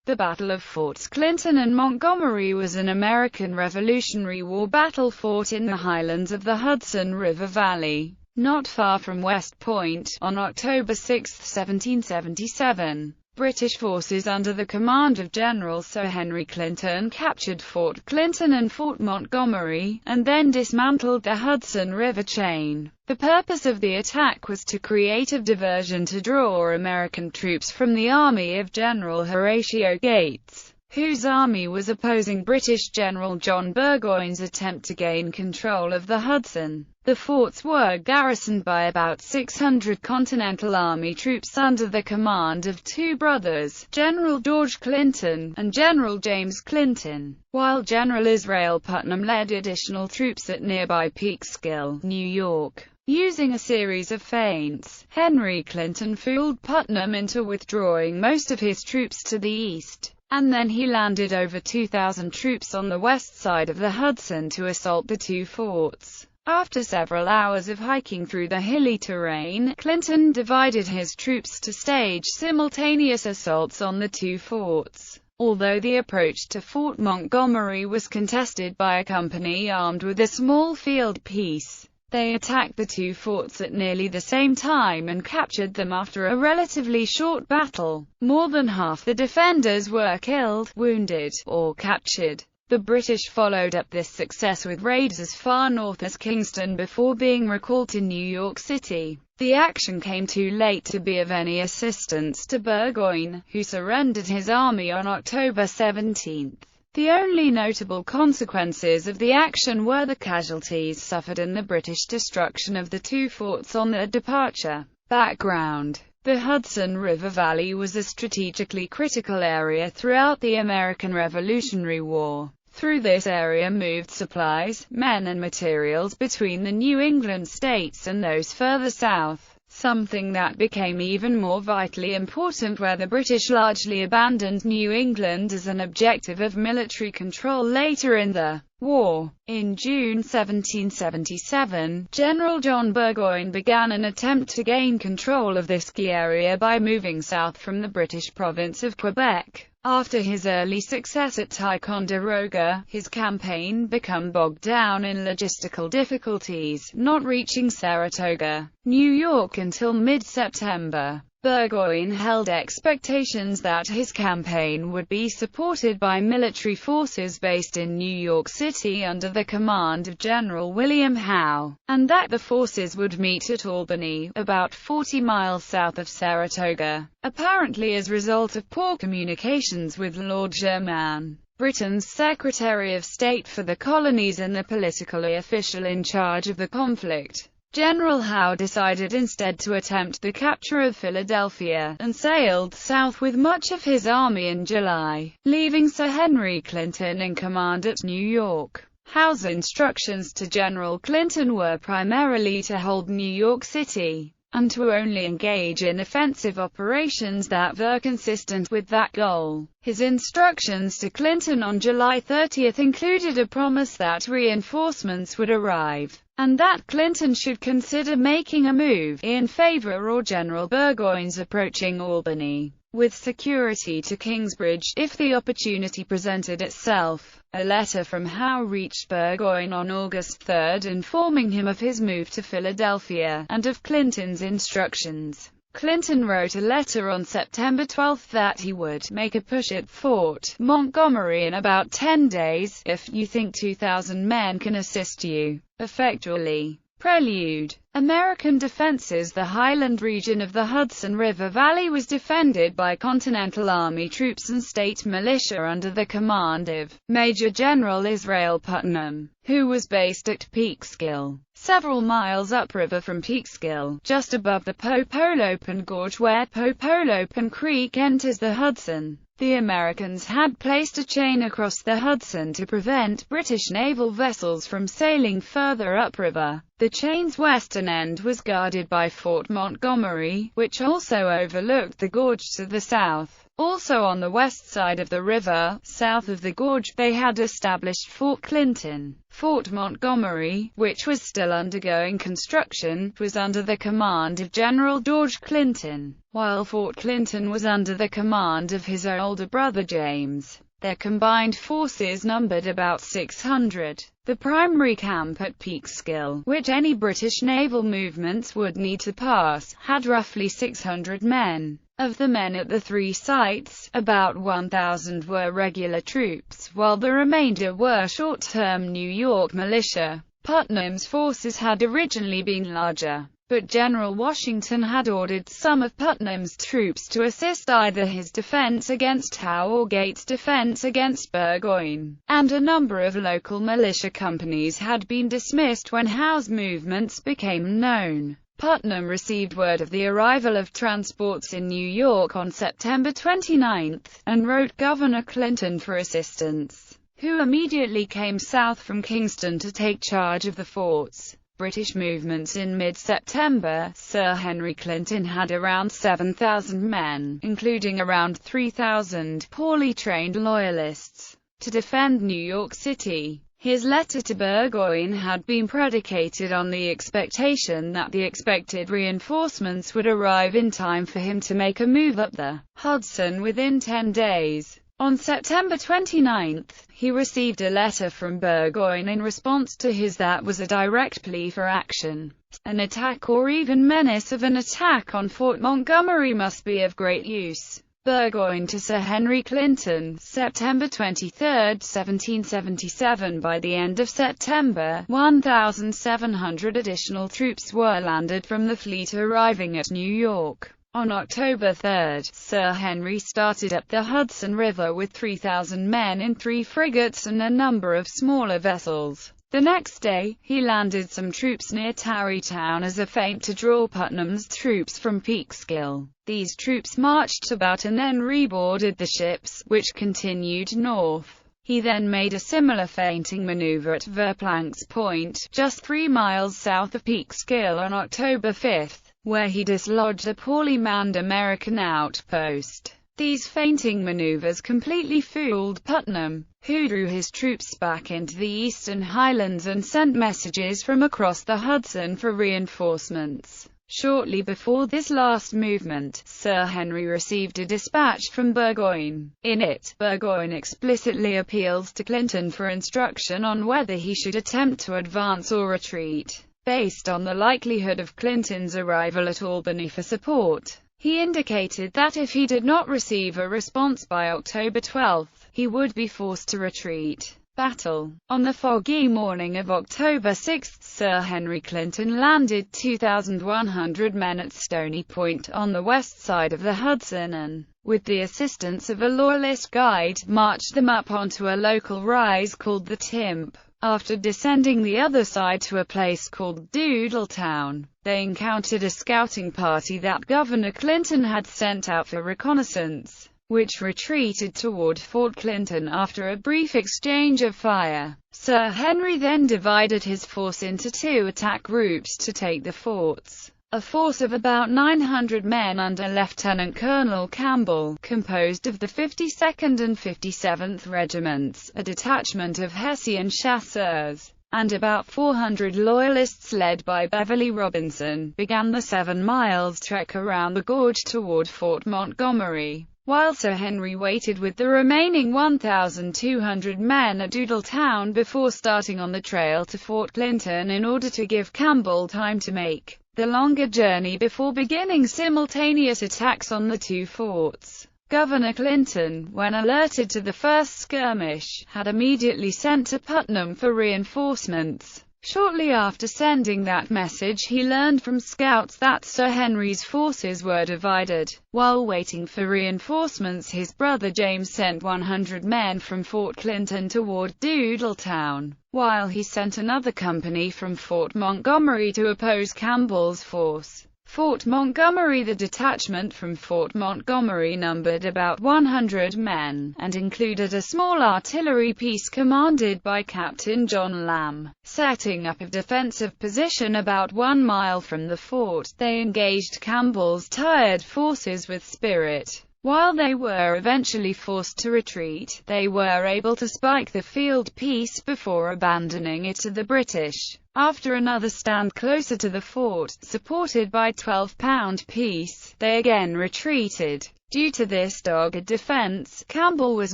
The Battle of Forts Clinton and Montgomery was an American Revolutionary War battle fought in the highlands of the Hudson River Valley, not far from West Point, on October 6, 1777. British forces under the command of General Sir Henry Clinton captured Fort Clinton and Fort Montgomery, and then dismantled the Hudson River Chain. The purpose of the attack was to create a diversion to draw American troops from the army of General Horatio Gates, whose army was opposing British General John Burgoyne's attempt to gain control of the Hudson. The forts were garrisoned by about 600 Continental Army troops under the command of two brothers, General George Clinton and General James Clinton, while General Israel Putnam led additional troops at nearby Peekskill, New York. Using a series of feints, Henry Clinton fooled Putnam into withdrawing most of his troops to the east, and then he landed over 2,000 troops on the west side of the Hudson to assault the two forts. After several hours of hiking through the hilly terrain, Clinton divided his troops to stage simultaneous assaults on the two forts. Although the approach to Fort Montgomery was contested by a company armed with a small field piece, they attacked the two forts at nearly the same time and captured them after a relatively short battle. More than half the defenders were killed, wounded, or captured. The British followed up this success with raids as far north as Kingston before being recalled to New York City. The action came too late to be of any assistance to Burgoyne, who surrendered his army on October 17. The only notable consequences of the action were the casualties suffered and the British destruction of the two forts on their departure. Background: the Hudson River Valley was a strategically critical area throughout the American Revolutionary War. Through this area moved supplies, men and materials between the New England states and those further south, something that became even more vitally important where the British largely abandoned New England as an objective of military control later in the war. In June 1777, General John Burgoyne began an attempt to gain control of this key area by moving south from the British province of Quebec. After his early success at Ticonderoga, his campaign became bogged down in logistical difficulties, not reaching Saratoga, New York until mid-September. Burgoyne held expectations that his campaign would be supported by military forces based in New York City under the command of General William Howe, and that the forces would meet at Albany, about 40 miles south of Saratoga. Apparently as a result of poor communications with Lord Germain, Britain's Secretary of State for the Colonies and the political official in charge of the conflict, General Howe decided instead to attempt the capture of Philadelphia, and sailed south with much of his army in July, leaving Sir Henry Clinton in command at New York. Howe's instructions to General Clinton were primarily to hold New York City, and to only engage in offensive operations that were consistent with that goal. His instructions to Clinton on July 30 included a promise that reinforcements would arrive, and that Clinton should consider making a move in favor of General Burgoyne's approaching Albany, with security to Kingsbridge, if the opportunity presented itself. A letter from Howe reached Burgoyne on August 3, informing him of his move to Philadelphia, and of Clinton's instructions. Clinton wrote a letter on September 12 that he would make a push at Fort Montgomery in about 10 days, if you think 2,000 men can assist you effectually. Prelude: American defenses. The highland region of the Hudson River Valley was defended by Continental Army troops and state militia under the command of Major General Israel Putnam, who was based at Peekskill, several miles upriver from Peekskill, just above the Popolopan Gorge where Popolopan Creek enters the Hudson. The Americans had placed a chain across the Hudson to prevent British naval vessels from sailing further upriver. The chain's western end was guarded by Fort Montgomery, which also overlooked the gorge to the south. Also on the west side of the river, south of the gorge, they had established Fort Clinton. Fort Montgomery, which was still undergoing construction, was under the command of General George Clinton, while Fort Clinton was under the command of his older brother James. Their combined forces numbered about 600. The primary camp at Peekskill, which any British naval movements would need to pass, had roughly 600 men. Of the men at the three sites, about 1,000 were regular troops, while the remainder were short-term New York militia. Putnam's forces had originally been larger, but General Washington had ordered some of Putnam's troops to assist either his defense against Howe or Gates' defense against Burgoyne, and a number of local militia companies had been dismissed when Howe's movements became known. Putnam received word of the arrival of transports in New York on September 29, and wrote Governor Clinton for assistance, who immediately came south from Kingston to take charge of the forts. British movements in mid-September. Sir Henry Clinton had around 7,000 men, including around 3,000 poorly trained Loyalists, to defend New York City. His letter to Burgoyne had been predicated on the expectation that the expected reinforcements would arrive in time for him to make a move up the Hudson within 10 days. On September 29, he received a letter from Burgoyne in response to his that was a direct plea for action. An attack or even menace of an attack on Fort Montgomery must be of great use. Burgoyne to Sir Henry Clinton, September 23, 1777. By the end of September, 1,700 additional troops were landed from the fleet arriving at New York. On October 3, Sir Henry started up the Hudson River with 3,000 men in 3 frigates and a number of smaller vessels. The next day, he landed some troops near Tarrytown as a feint to draw Putnam's troops from Peekskill. These troops marched about and then reboarded the ships, which continued north. He then made a similar feinting maneuver at Verplank's Point, just 3 miles south of Peekskill on October 5, where he dislodged a poorly manned American outpost. These feinting maneuvers completely fooled Putnam, who drew his troops back into the eastern highlands and sent messages from across the Hudson for reinforcements. Shortly before this last movement, Sir Henry received a dispatch from Burgoyne. In it, Burgoyne explicitly appeals to Clinton for instruction on whether he should attempt to advance or retreat, based on the likelihood of Clinton's arrival at Albany for support. He indicated that if he did not receive a response by October 12, he would be forced to retreat. Battle. On the foggy morning of October 6, Sir Henry Clinton landed 2,100 men at Stony Point on the west side of the Hudson and, with the assistance of a Loyalist guide, marched them up onto a local rise called the Timp. After descending the other side to a place called Doodletown, they encountered a scouting party that Governor Clinton had sent out for reconnaissance, which retreated toward Fort Clinton after a brief exchange of fire. Sir Henry then divided his force into 2 attack groups to take the forts. A force of about 900 men under Lieutenant Colonel Campbell, composed of the 52nd and 57th Regiments, a detachment of Hessian chasseurs, and about 400 Loyalists led by Beverly Robinson, began the 7 miles trek around the gorge toward Fort Montgomery, while Sir Henry waited with the remaining 1,200 men at Doodletown before starting on the trail to Fort Clinton in order to give Campbell time to make the longer journey before beginning simultaneous attacks on the 2 forts. Governor Clinton, when alerted to the first skirmish, had immediately sent to Putnam for reinforcements. Shortly after sending that message, he learned from scouts that Sir Henry's forces were divided. While waiting for reinforcements, his brother James sent 100 men from Fort Clinton toward Doodletown, while he sent another company from Fort Montgomery to oppose Campbell's force. Fort Montgomery. The detachment from Fort Montgomery numbered about 100 men, and included a small artillery piece commanded by Captain John Lamb. Setting up a defensive position about 1 mile from the fort, they engaged Campbell's tired forces with spirit. While they were eventually forced to retreat, they were able to spike the field piece before abandoning it to the British. After another stand closer to the fort, supported by 12-pound piece, they again retreated. Due to this dogged defense, Campbell was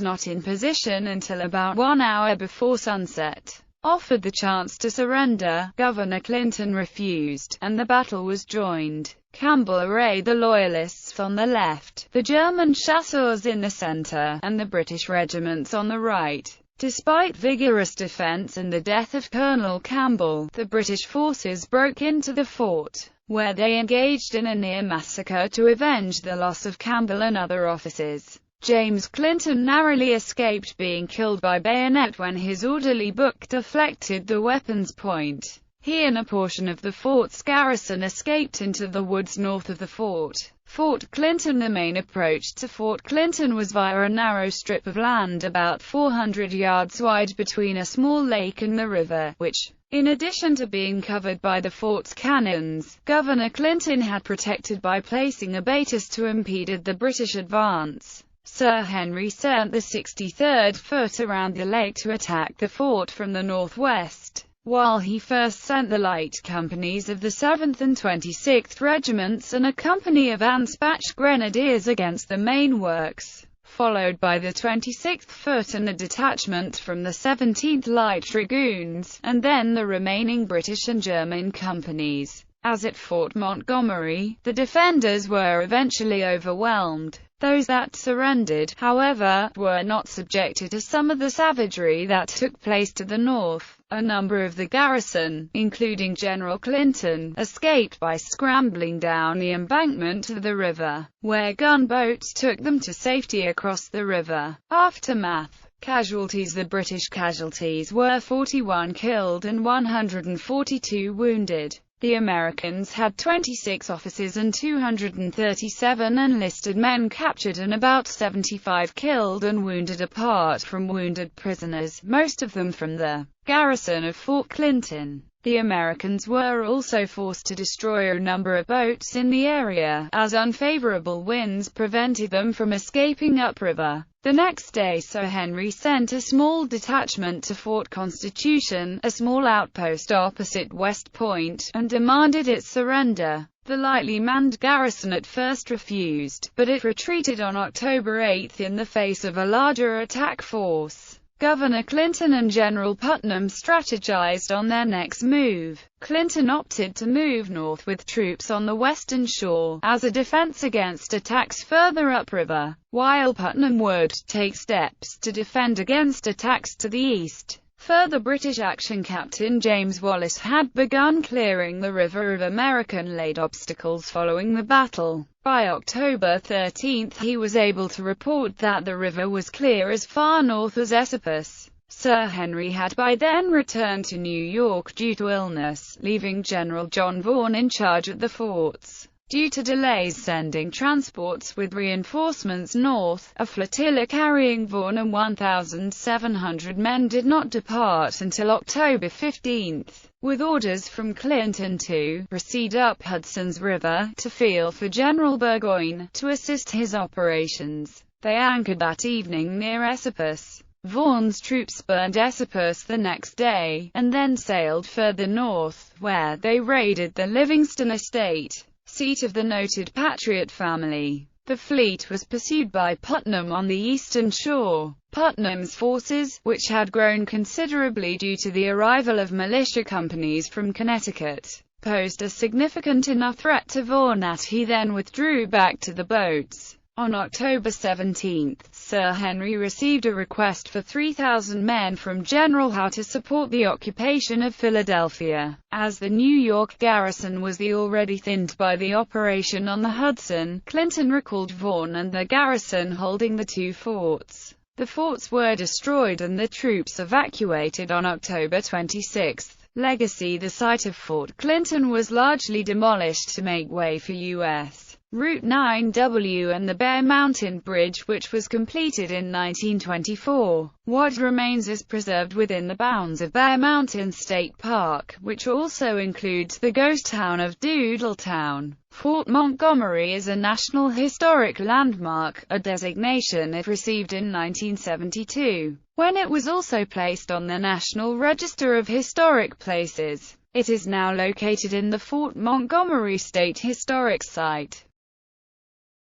not in position until about 1 hour before sunset. Offered the chance to surrender, Governor Clinton refused, and the battle was joined. Campbell arrayed the Loyalists on the left, the German chasseurs in the center, and the British regiments on the right. Despite vigorous defense and the death of Colonel Campbell, the British forces broke into the fort, where they engaged in a near massacre to avenge the loss of Campbell and other officers. James Clinton narrowly escaped being killed by bayonet when his orderly book deflected the weapon's point. He and a portion of the fort's garrison escaped into the woods north of the fort. Fort Clinton. The main approach to Fort Clinton was via a narrow strip of land about 400 yards wide between a small lake and the river, which, in addition to being covered by the fort's cannons, Governor Clinton had protected by placing abattis to impede the British advance. Sir Henry sent the 63rd Foot around the lake to attack the fort from the northwest, while he first sent the light companies of the 7th and 26th Regiments and a company of Anspach Grenadiers against the main works, followed by the 26th Foot and a detachment from the 17th Light Dragoons, and then the remaining British and German companies. As at Fort Montgomery, the defenders were eventually overwhelmed. Those that surrendered, however, were not subjected to some of the savagery that took place to the north. A number of the garrison, including General Clinton, escaped by scrambling down the embankment to the river, where gunboats took them to safety across the river. Aftermath. Casualties. The British casualties were 41 killed and 142 wounded. The Americans had 26 officers and 237 enlisted men captured and about 75 killed and wounded apart from wounded prisoners, most of them from the garrison of Fort Clinton. The Americans were also forced to destroy a number of boats in the area, as unfavorable winds prevented them from escaping upriver. The next day Sir Henry sent a small detachment to Fort Constitution, a small outpost opposite West Point, and demanded its surrender. The lightly manned garrison at first refused, but it retreated on October 8 in the face of a larger attack force. Governor Clinton and General Putnam strategized on their next move. Clinton opted to move north with troops on the western shore, as a defense against attacks further upriver, while Putnam would take steps to defend against attacks to the east. Further British action. Captain James Wallace had begun clearing the river of American-laid obstacles following the battle. By October 13 he was able to report that the river was clear as far north as Esopus. Sir Henry had by then returned to New York due to illness, leaving General John Vaughan in charge at the forts. Due to delays sending transports with reinforcements north, a flotilla carrying Vaughan and 1,700 men did not depart until October 15, with orders from Clinton to proceed up Hudson's River to feel for General Burgoyne to assist his operations. They anchored that evening near Esopus. Vaughan's troops burned Esopus the next day, and then sailed further north, where they raided the Livingston estate, seat of the noted Patriot family. The fleet was pursued by Putnam on the eastern shore. Putnam's forces, which had grown considerably due to the arrival of militia companies from Connecticut, posed a significant enough threat to Vaughan that he then withdrew back to the boats. On October 17, Sir Henry received a request for 3,000 men from General Howe to support the occupation of Philadelphia, as the New York garrison was already thinned by the operation on the Hudson. Clinton recalled Vaughan and the garrison holding the two forts. The forts were destroyed and the troops evacuated on October 26. Legacy. The site of Fort Clinton was largely demolished to make way for U.S. Route 9W and the Bear Mountain Bridge, which was completed in 1924. What remains is preserved within the bounds of Bear Mountain State Park, which also includes the ghost town of Doodletown. Fort Montgomery is a National Historic Landmark, a designation it received in 1972, when it was also placed on the National Register of Historic Places. It is now located in the Fort Montgomery State Historic Site.